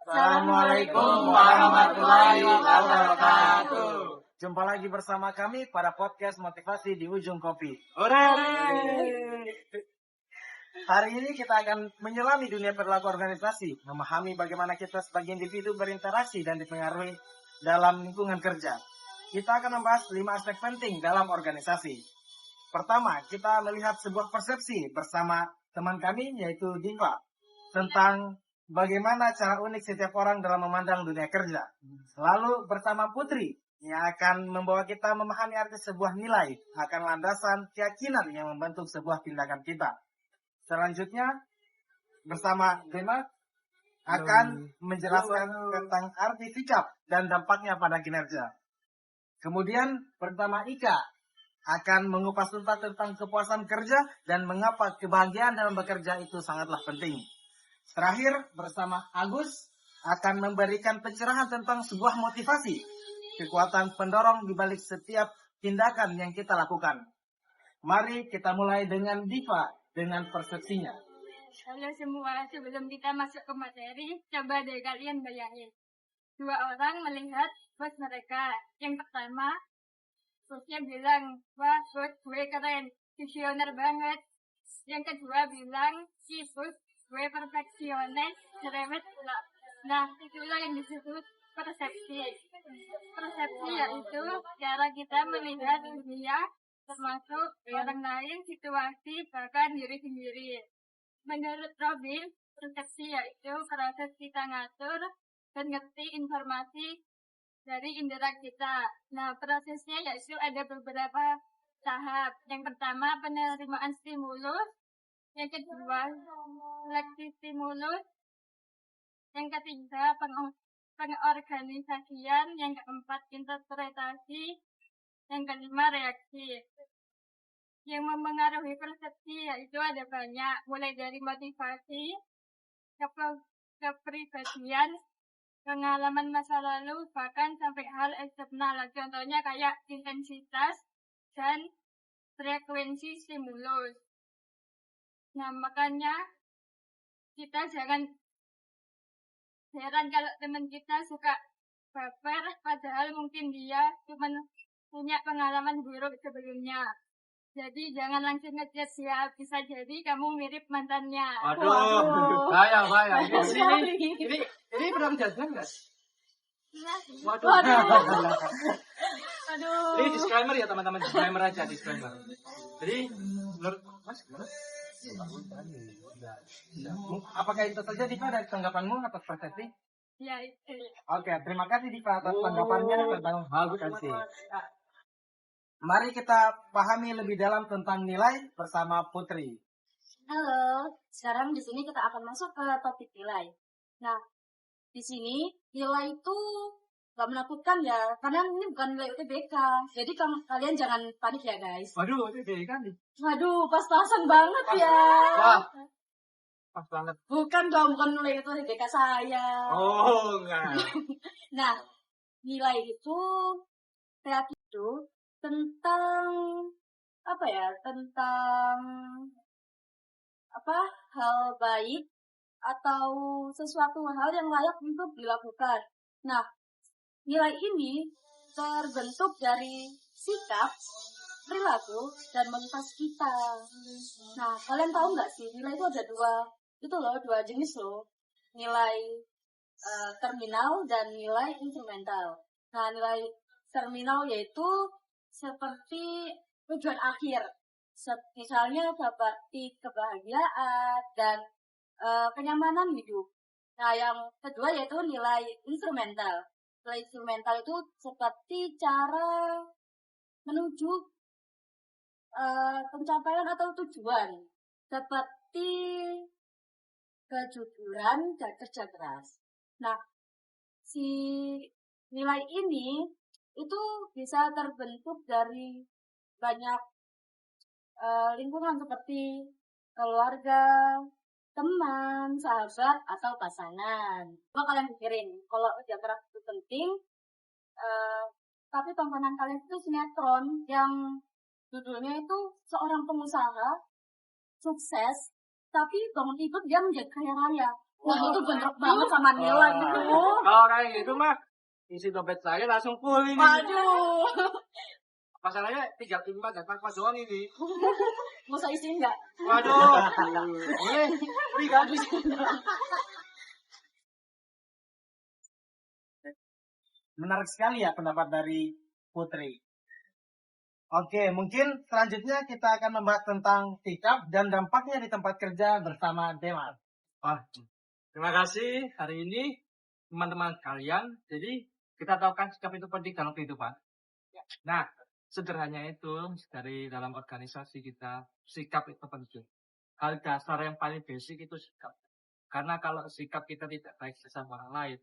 Assalamualaikum warahmatullahi wabarakatuh. Jumpa lagi bersama kami pada podcast motivasi di ujung kopi. Hari ini kita akan menyelami dunia perilaku organisasi, memahami bagaimana kita sebagai individu berinteraksi dan dipengaruhi dalam lingkungan kerja. Kita akan membahas 5 aspek penting dalam organisasi. Pertama, kita melihat sebuah persepsi bersama teman kami yaitu Diva tentang bagaimana cara unik setiap orang dalam memandang dunia kerja. Lalu bersama Putri yang akan membawa kita memahami arti sebuah nilai akan landasan keyakinan yang membentuk sebuah tindakan kita. Selanjutnya bersama Dema akan menjelaskan tentang arti sikap dan dampaknya pada kinerja. Kemudian bersama Ika akan mengupas tuntas tentang kepuasan kerja dan mengapa kebahagiaan dalam bekerja itu sangatlah penting. Terakhir bersama Agus akan memberikan pencerahan tentang sebuah motivasi, kekuatan pendorong di balik setiap tindakan yang kita lakukan. Mari kita mulai dengan Diva dengan persepsinya. Halo semua, sebelum kita masuk ke materi, coba deh kalian bayangin. 2 orang melihat bos mereka. Yang pertama, bosnya bilang, wah bos gue keren, visioner banget. Yang kedua bilang, si bos gue perfeksionis, cerewet pula. Nah, itulah yang disebut persepsi. Persepsi yaitu cara kita melihat dunia, termasuk orang lain, situasi, bahkan diri sendiri. Menurut Robin, persepsi yaitu proses kita ngatur dan ngerti informasi dari indera kita. Nah, prosesnya yaitu ada beberapa tahap. Yang pertama, penerimaan stimulus. Yang kedua, seleksi stimulus. Yang ketiga, pengorganisasian. Yang keempat, interpretasi. Yang kelima, reaksi. Yang mempengaruhi persepsi yaitu ada banyak, mulai dari motivasi, kepribadian, pengalaman masa lalu, bahkan sampai hal eksternal. Contohnya kayak intensitas dan frekuensi stimulus. Nah, makanya kita jangan heran kalau teman kita suka baper, padahal mungkin dia cuma punya pengalaman buruk sebelumnya. Jadi jangan langsung ngejudge ya, bisa jadi kamu mirip mantannya. Waduh. Bahaya. Ini pernah menjadikan nggak? Waduh. Aduh. Ini disclaimer ya teman-teman, disclaimer aja, disclaimer. Jadi menurut Mas gimana? Apakah itu saja Diva dari tanggapanmu atas persepsi? Ya itu. Oke, terima kasih Diva atas tanggapannya tentang hal persepsi. Mari kita pahami lebih dalam tentang nilai bersama Putri. Halo, sekarang di sini kita akan masuk ke topik nilai. Nah, di sini nilai itu nggak menakutkan ya, karena ini bukan nilai UTBK. Jadi kalian jangan panik ya guys. Waduh, UTBK nih. Waduh, pas-pasan banget ya. Wah, pas banget. Bukan dong, bukan nilai UTBK saya. Oh, enggak. Nah, nilai itu kreatif itu tentang hal baik atau sesuatu hal yang layak untuk dilakukan. Nah, nilai ini terbentuk dari sikap, perilaku, dan motivasi kita. Nah, kalian tahu nggak sih, nilai itu ada dua jenis loh. Nilai terminal dan nilai instrumental. Nah, nilai terminal yaitu seperti tujuan akhir, misalnya seperti kebahagiaan dan kenyamanan hidup. Nah, yang kedua yaitu nilai instrumental. Nilai instrumental itu seperti cara menuju pencapaian atau tujuan, seperti kejujuran dan kerja keras. Nah, si nilai ini itu bisa terbentuk dari banyak lingkungan seperti keluarga, teman, sahabat, atau pasangan. Coba kalian pikirin, kalau kerja keras itu penting, tapi tontonan kalian itu sinetron yang judulnya itu seorang pengusaha sukses, tapi bangun tidur dia menjadi kaya raya. Wah, itu bener banget sama Nila gitu. Kalau kayak gitu mah isi dompet saya langsung full ini. Waduh. Masalahnya tinggal timba dan tanpa doang ini. Mau saya isiin nggak? Waduh. Boleh. Free kan? Menarik sekali ya pendapat dari Putri. Oke, mungkin selanjutnya kita akan membahas tentang sikap dan dampaknya di tempat kerja bersama Dewan. Wah, terima kasih hari ini teman-teman kalian. Jadi kita tahu kan sikap itu penting dalam kehidupan. Nah, sederhananya itu dari dalam organisasi kita, sikap itu penting. Hal dasar yang paling basic itu sikap. Karena kalau sikap kita tidak baik sama orang lain,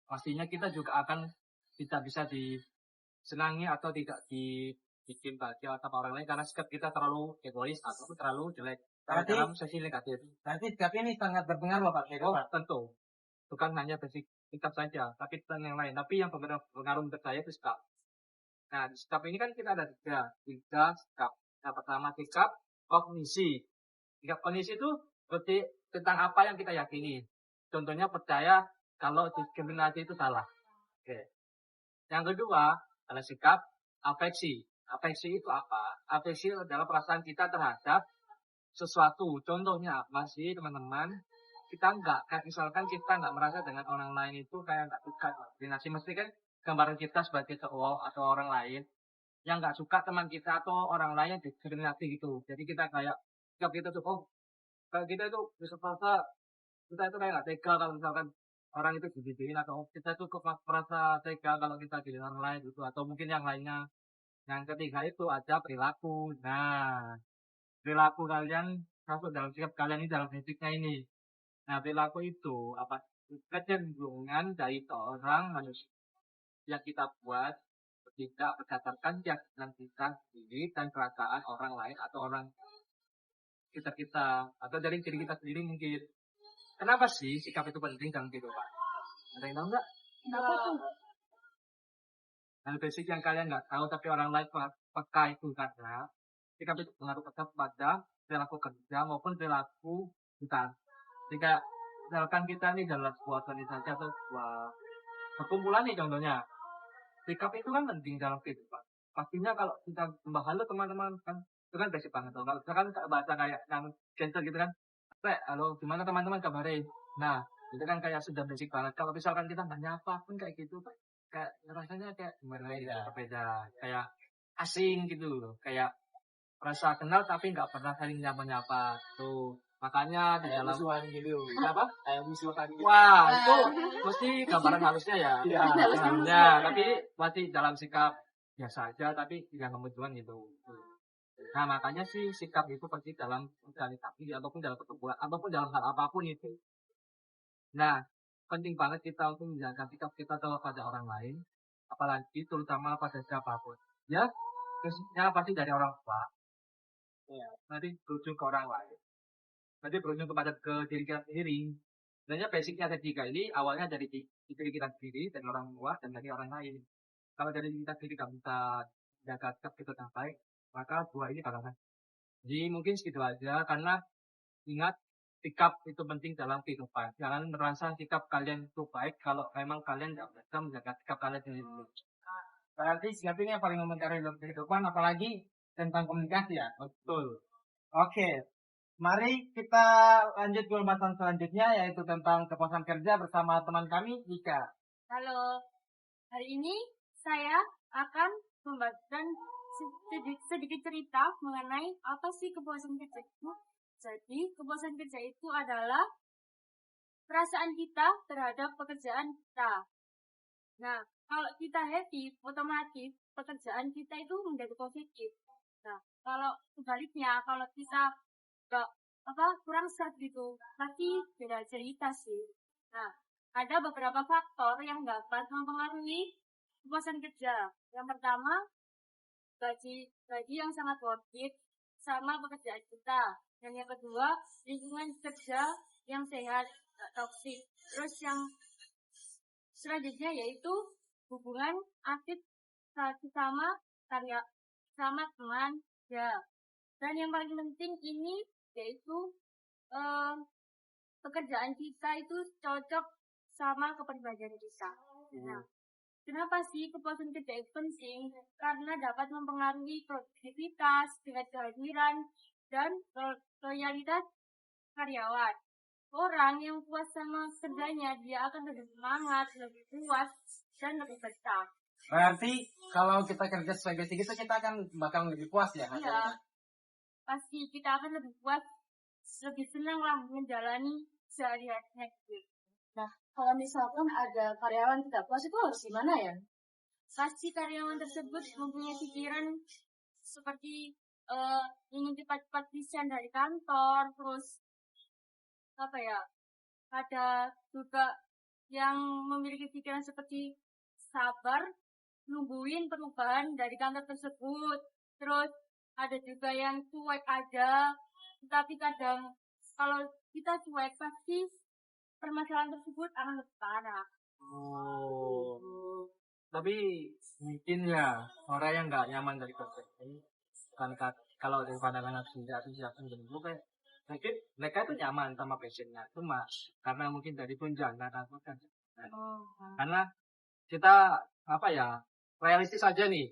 pastinya kita juga akan tidak bisa disenangi atau tidak dibikin bahagia sama orang lain karena sikap kita terlalu egois atau terlalu jelek. Berarti- Dalam sesi negatif. Nanti sikap ini sangat berpengaruh Pak. Oh, tentu. Bukan hanya basic sikap saja, tapi dan yang lain. Tapi yang berpengaruh untuk saya itu sikap. Nah, di sikap ini kan kita ada tiga sikap. Yang pertama sikap kognisi. Sikap kognisi itu berarti tentang apa yang kita yakini. Contohnya percaya kalau diskriminasi itu salah. Oke. Yang kedua adalah sikap afeksi. Afeksi itu apa? Afeksi adalah perasaan kita terhadap sesuatu. Contohnya apa sih teman-teman? Kita kayak misalkan kita nggak merasa dengan orang lain itu kayak nggak suka diskriminasi. Mesti kan gambaran kita sebagai cowok atau orang lain yang nggak suka teman kita atau orang lain yang diskriminasi gitu. Jadi kita kayak sikap kita tuh, oh kayak kita itu bisa merasa kita itu kayak nggak tega kalau misalkan orang itu digituin atau kita tuh kok merasa tega kalau kita di orang lain gitu atau mungkin yang lainnya. Yang ketiga itu ada perilaku. Nah, perilaku kalian masuk dalam sikap kalian ini dalam basicnya ini. Nah, perilaku itu apa? Kecenderungan dari seorang manusia yang kita buat tidak berdasarkan keyakinan kita sendiri dan perasaan orang lain atau orang kita atau dari diri kita sendiri mungkin. Kenapa sih sikap itu penting dalam kehidupan? Ada yang tahu nggak? Kenapa tuh? Hal basic yang kalian nggak tahu tapi orang lain peka itu karena sikap itu pengaruh pada perilaku kerja maupun perilaku kita. Jika misalkan kita nih dalam sebuah organisasi atau sebuah perkumpulan nih contohnya, sikap itu kan penting dalam kehidupan. Pastinya kalau kita halo teman-teman kan itu kan basic banget. Kalau misalkan bahasa kayak yang gentle gitu kan, halo gimana teman-teman kabarnya? Nah itu kan kayak sudah basic banget. Kalau misalkan kita nggak nyapa pun kayak gitu, kayak rasanya kayak berbeda, kayak asing gitu loh, kayak rasa kenal tapi nggak pernah saling nyapa-nyapa tuh. Makanya di dalam gitu. apa? Kayak musuhan gitu. Wah, itu mesti gambaran halusnya ya. Iya. Halusnya, tapi masih dalam sikap biasa aja, tapi tidak memujukan gitu. Nah, makanya sih sikap itu pasti dalam organisasi ataupun dalam perkumpulan ataupun dalam hal apapun itu. Nah, penting banget kita untuk menjaga sikap kita pada orang lain, apalagi terutama pada siapapun. Ya, khususnya pasti dari orang tua. Ya, nanti berujung ke orang lain. Nanti berujung ke diri kita sendiri. Sebenarnya basicnya ada tiga ini, awalnya dari diri kita sendiri, dari orang tua, dan dari orang lain. Kalau dari diri kita sendiri nggak bisa jaga sikap kita dengan baik, maka dua ini bakalan. Jadi mungkin segitu aja, karena ingat, sikap itu penting dalam kehidupan. Jangan merasa sikap kalian itu baik kalau memang kalian tidak bisa menjaga sikap kalian sendiri. Berarti sikap ini yang paling mempengaruhi dalam kehidupan, apalagi tentang komunikasi ya. Betul. Oke, mari kita lanjut ke pembahasan selanjutnya, yaitu tentang kepuasan kerja bersama teman kami, Ika. Halo, hari ini saya akan membagikan sedikit cerita mengenai apa sih kepuasan kerja itu. Jadi, kepuasan kerja itu adalah perasaan kita terhadap pekerjaan kita. Nah, kalau kita happy, otomatis pekerjaan kita itu menjadi positif. Nah, kalau sebaliknya, kalau kita kurang sehat gitu, pasti beda cerita sih. Nah, ada beberapa faktor yang dapat mempengaruhi kepuasan kerja. Yang pertama, gaji yang sangat worth it sama pekerjaan kita. Dan yang kedua, lingkungan kerja yang sehat, tak toksik. Terus yang selanjutnya yaitu hubungan aktif sama karya sama teman ya. Dan yang paling penting ini yaitu pekerjaan kita itu cocok sama kepribadian kita. Nah, kenapa sih kepuasan kerja itu penting? Karena dapat mempengaruhi produktivitas, tingkat kehadiran, dan loyalitas karyawan. Orang yang puas sama kerjanya, dia akan lebih semangat, lebih puas, dan lebih betah. Berarti kalau kita kerja sesuai basic itu kita akan bakal lebih puas ya Iya, hasilnya. pasti kita akan lebih puas, lebih senang lah menjalani sehari-harinya gitu. Nah, kalau misalkan ada karyawan tidak puas itu harus gimana ya? Pasti karyawan tersebut mempunyai pikiran seperti ingin cepat-cepat resign dari kantor, terus apa ya, ada juga yang memiliki pikiran seperti sabar nungguin perubahan dari kantor tersebut, terus ada juga yang cuek aja, tapi kadang kalau kita cuek pasti permasalahan tersebut akan lebih parah. Oh. Tapi mungkin ya orang yang nggak nyaman dari kerja ini kan kalau dari pandangan aku tidak menjadi kayak mungkin mereka itu nyaman sama passionnya cuma karena mungkin dari tunjangan atau kan karena kita apa ya realistis aja nih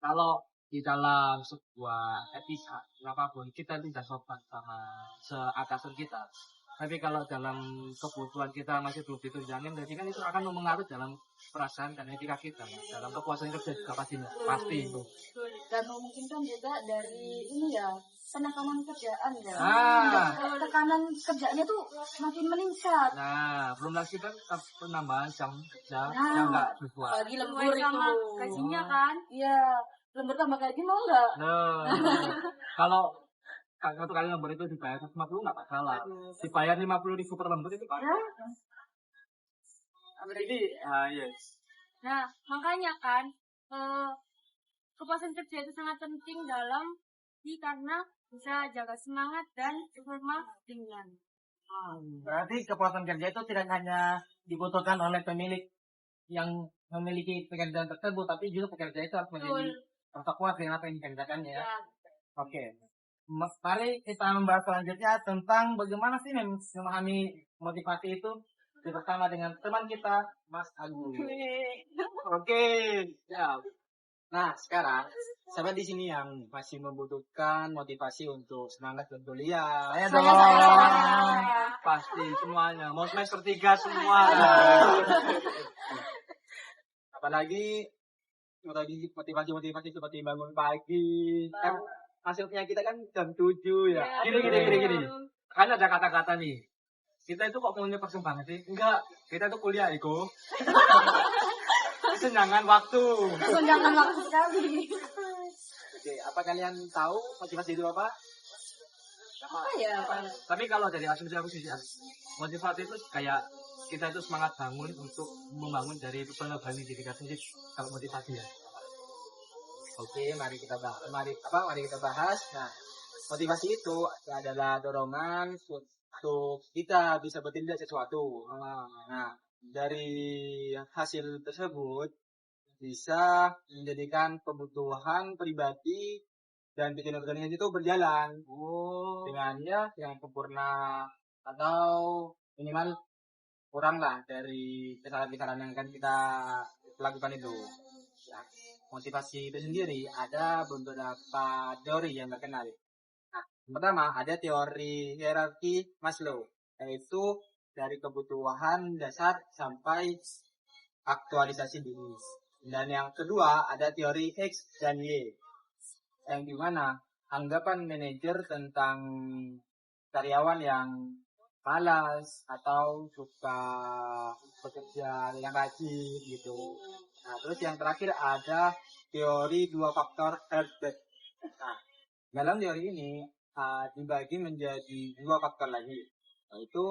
kalau di dalam sebuah etika apapun kita tidak sopan sama seatasan kita. Tapi kalau dalam kebutuhan kita masih belum ditunjangin, berarti kan itu akan mempengaruhi dalam perasaan dan etika kita, dalam kepuasan kerja juga pasti itu. Dan memungkinkan juga dari ini ya, penekanan kerjaan ya. Ah. Tekanan kerjanya tuh makin meningkat. Nah, belum lagi kan penambahan jam kerja Nah, yang nggak sesuai. Lagi lembur Sesuai sama itu. gajinya kan. Iya, lembur tambah gaji mau nggak? Nah, kalau satu kali lembur itu dibayar 50 nggak masalah. Dibayar 50.000 per lembur itu kan? Ya. Jadi, yes. Nah, makanya kan kepuasan kerja itu sangat penting dalam karena bisa jaga semangat dan rumah ringan. Berarti kepuasan kerja itu tidak hanya dibutuhkan oleh pemilik yang memiliki pekerjaan tersebut, tapi juga pekerja itu harus menjadi rasa puas dengan apa yang dikerjakannya ya. Oke. Mari kita membahas selanjutnya tentang bagaimana sih memahami motivasi itu bersama dengan teman kita, Mas Agung. Oke, ya. Nah, sekarang sahabat di sini yang masih membutuhkan motivasi untuk semangat berkuliah. Saya Saya. Pasti semuanya. Mau semester 3 semua. Apalagi motivasi seperti bangun pagi. Kan hasilnya kita kan jam 7 ya. Gini. Kan ada kata-kata nih. Kita itu kok maunya persembahan sih? Enggak. Kita tuh kuliah, Ego. Kesenangan waktu. Kesenjangan waktu sekali. Oke, apa kalian tahu motivasi itu apa? Apa ya? Tapi kalau dari asumsi aku sih, motivasi itu kayak kita itu semangat bangun untuk membangun dari pengembangan diri kita sendiri. Kalau motivasi ya. Oke, mari kita bahas. Nah, motivasi itu adalah dorongan untuk kita bisa bertindak sesuatu. Nah, dari hasil tersebut bisa menjadikan kebutuhan pribadi dan tujuan organisasi itu berjalan dengan sempurna atau minimal kurang lah dari kesalahan-kesalahan yang akan kita lakukan itu. Ya, motivasi itu sendiri ada beberapa teori yang terkenal. Nah, pertama ada teori hierarki Maslow, yaitu dari kebutuhan dasar sampai aktualisasi diri. Dan yang kedua ada teori X dan Y, yang dimana anggapan manajer tentang karyawan yang malas atau suka bekerja yang rajin gitu. Nah, terus yang terakhir ada teori 2 faktor Herzberg. Nah, dalam teori ini dibagi menjadi 2 faktor lagi, yaitu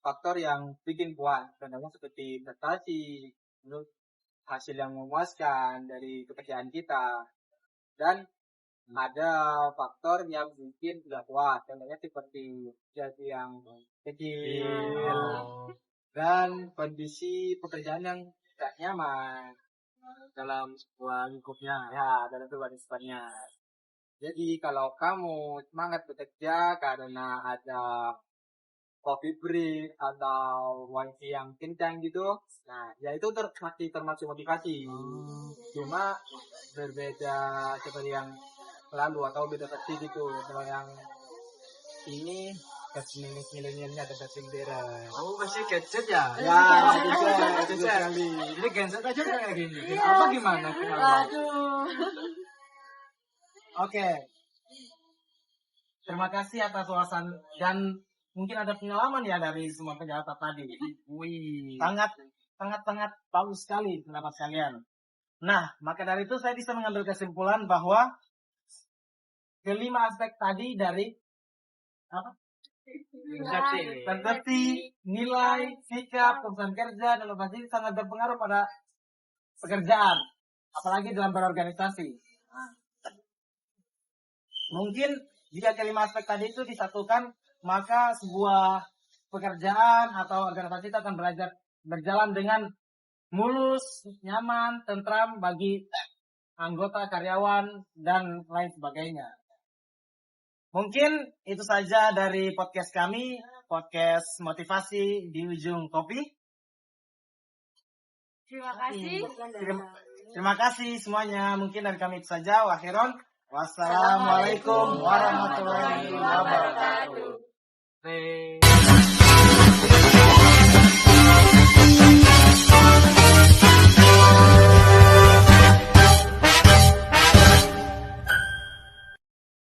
faktor yang bikin puas, contohnya seperti prestasi, menurut hasil yang memuaskan dari pekerjaan kita, dan ada faktor yang bikin tidak puas, contohnya seperti gaji yang kecil dan kondisi pekerjaan yang tidak nyaman Dalam sebuah lingkupnya. ya dalam kehidupannya. Jadi kalau kamu semangat bekerja karena ada coffee break atau wifi yang kencang gitu. Nah, ya itu masih termasuk motivasi. Cuma berbeda seperti yang lalu atau beda versi gitu. Kalau yang ini versi milenialnya ada versi modern. Oh, masih gadget ya? Ya, gadget sekali. Jadi gadget aja kayak gini. Apa gimana? Kenapa? Aduh. Oke. Terima kasih atas ulasan dan mungkin ada pengalaman ya dari semua penjawab tadi. Wih. Sangat bagus sekali pendapat kalian. Nah, maka dari itu saya bisa mengambil kesimpulan bahwa kelima aspek tadi dari apa? Persepsi, nilai, sikap, keputusan kerja, dan inovasi sangat berpengaruh pada pekerjaan, apalagi dalam berorganisasi. Mungkin jika kelima aspek tadi itu disatukan, maka sebuah pekerjaan atau organisasi itu akan berjalan dengan mulus, nyaman, tentram bagi anggota, karyawan, dan lain sebagainya. Mungkin itu saja dari podcast kami, podcast motivasi di ujung kopi. Terima kasih. Terima kasih semuanya. Mungkin dari kami itu saja. Wassalamualaikum warahmatullahi wabarakatuh.